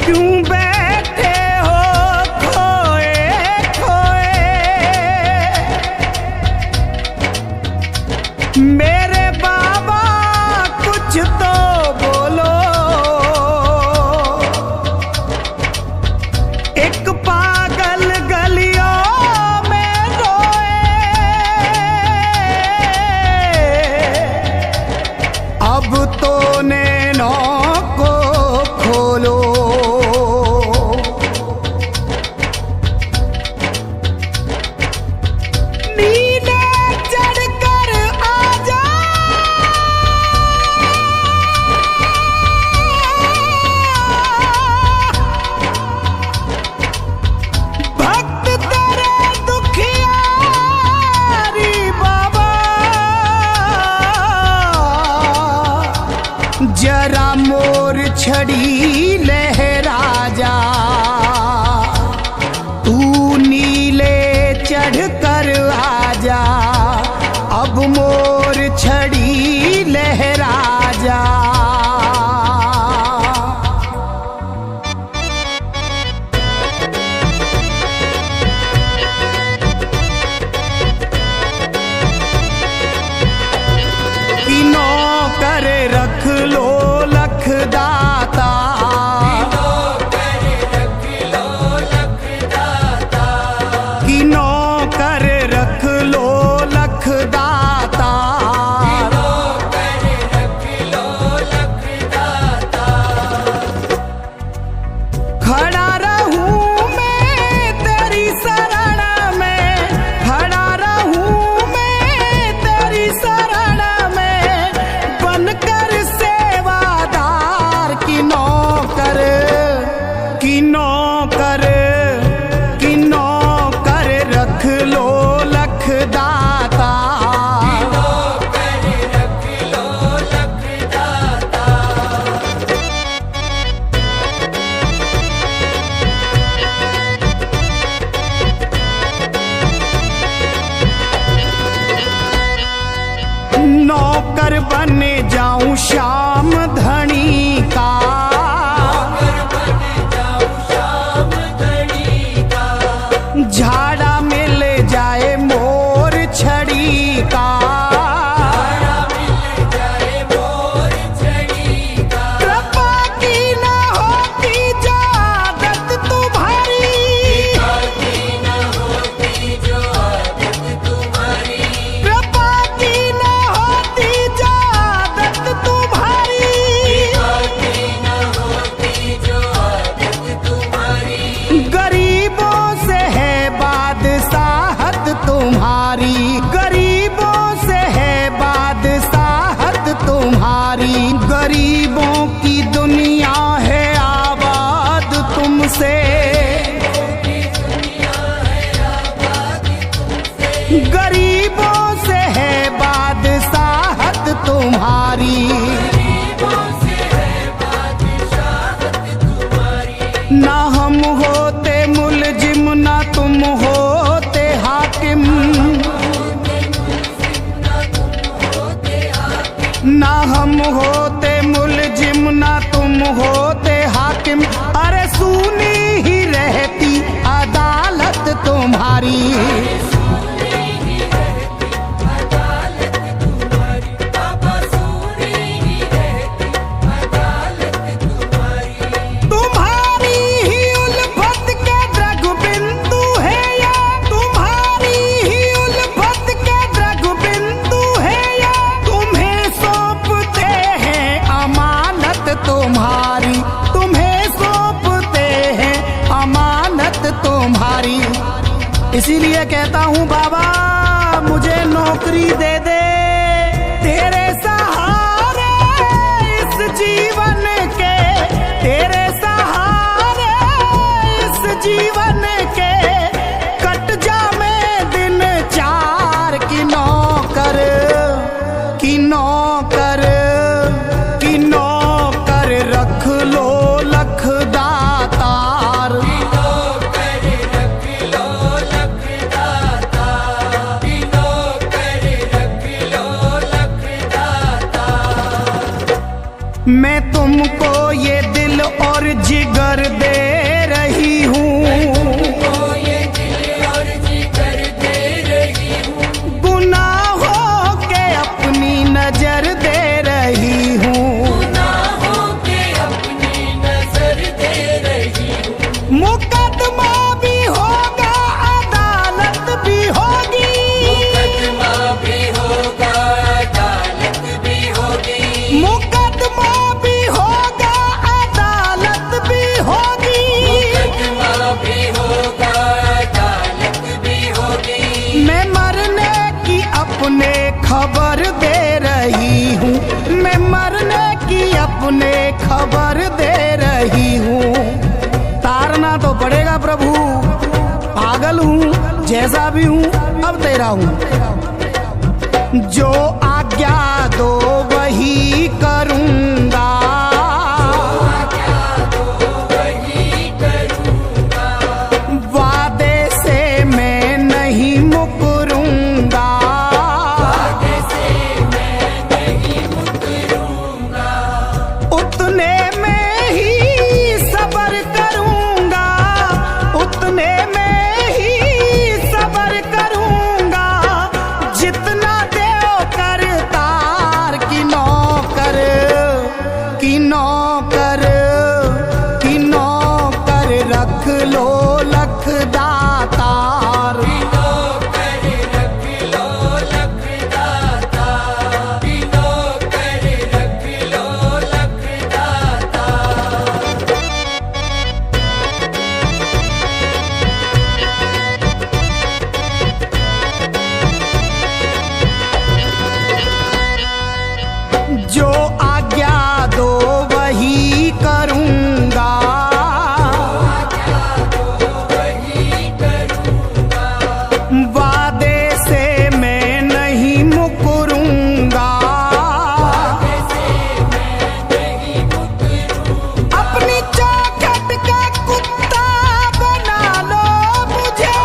क्यों बैठे हो खोए खोए, मेरे बाबा कुछ तो बोलो। एक पागल गलियों में रोए, अब तो नैनों को खोलो। नीले चढ़कर आजा, भक्त तेरे दुखियारी बाबा, जरा मोर छड़ी लहरा जा। तू नीले चढ़ कर आजा, अब मोर छड़ी लहरा जा। किनो कर रख लो लखदाता, किनो कर रख लो लखदाता। खड़ा रहूं मैं तेरी शरण में, खड़ा रहूं मैं तेरी शरण में, बनकर सेवादार। किनो कर रख लो लखदाता। नौकर बन जाऊं श्याम धनी का, झाड़ा मिल जाए मोर छड़ी का। कृपा की न होती जो आदत तुम्हारी, कृपा की न होती जो आदत तुम्हारी, गरीबों से है बादशाहत तुम्हारी, गरीबों से है बादशाहत तुम्हारी। गरीबों की दुनिया है आबाद तुमसे, गरीबों से है बादशाहत तुम्हारी। ना हम होते मुलजिम ना तुम होते हाकिम, ना हम होते मुलजिम ना तुम होते हाकिम। अरे सुनी ही रहती अदालत तुम्हारी, इसीलिए कहता हूँ बाबा मुझे नौकरी दे दे, तेरे सहारे इस जीवन के, तेरे सहारे इस जीवन के, कट जा मैं दिन चार। की नौकर रख लो लखदातार। मैं तुमको ये दिल और जिगर दे रही हूँ। गुनाहों के अपनी नजर दे रही हूँ। मुकदमा भी होगा, अदालत भी होगी। मुकदमा भी होगा, अदालत भी होगी। मुकदमा भी होगा, अदालत भी होगी। मुकदमा भी होगा, अदालत भी होगी। मैं मरने की अपने खबर दे रही हूँ। मैं मरने की अपने खबर दे रही हूँ। तारना तो पड़ेगा प्रभु, पागल हूँ जैसा भी हूँ, अब तेरा हूँ। जो आज्ञा दो वही करूँगा। वादे से मैं नहीं मुकरूँगा। उतने में ही सब्र करूँगा। उतने में ही सब्र करूँगा। जितना देओ करतार की नौकर, की नौकर, की नौकर रख लो लख दातार। जो आज्ञा दो वही करूँगा। वादे से मैं नहीं मुकरूँगा। अपनी चौखट का कुत्ता बना लो मुझे।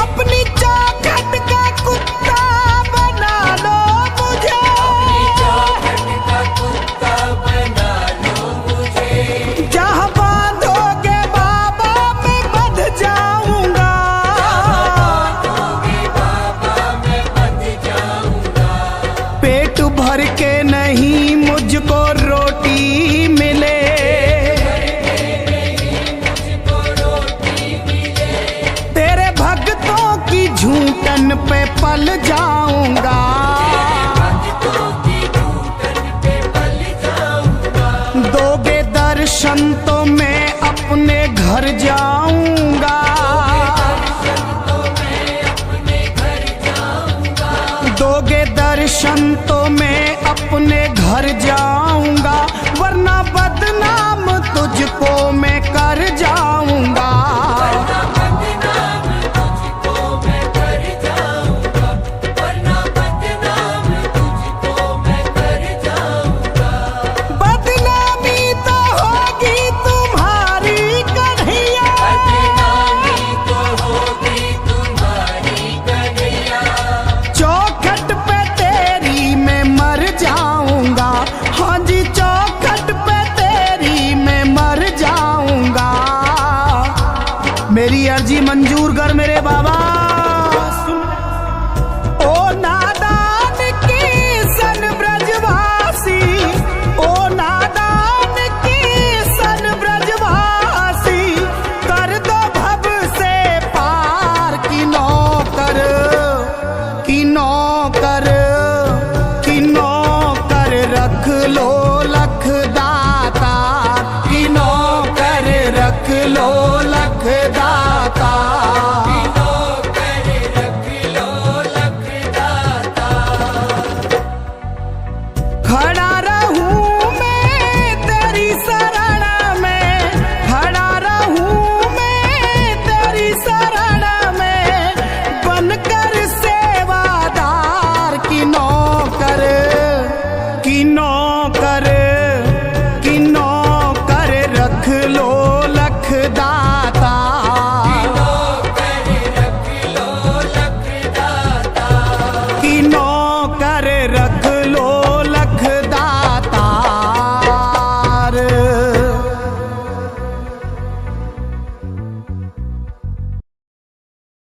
अपनी चौखट का कुत्ता बना लो मुझे। जहाँ बांधोगे बाबा मैं बंध जाऊंगा। पेट भर के नहीं मुझको रोटी मिले। तेरे भक्तों की झूठन पे पल जाऊंगा। दोगे दर्शन तो मैं अपने घर जाऊंगा। दोगे दर्शन तो मैं अपने घर जाऊंगा। वरना बदनाम तुझको मैं कर जाऊंगा। बदनामी तो होगी तुम्हारी कन्हैया। चौखट पे तेरी मैं मर जाऊंगा। हाँ जी चौखट पे तेरी मैं मर जाऊंगा। रख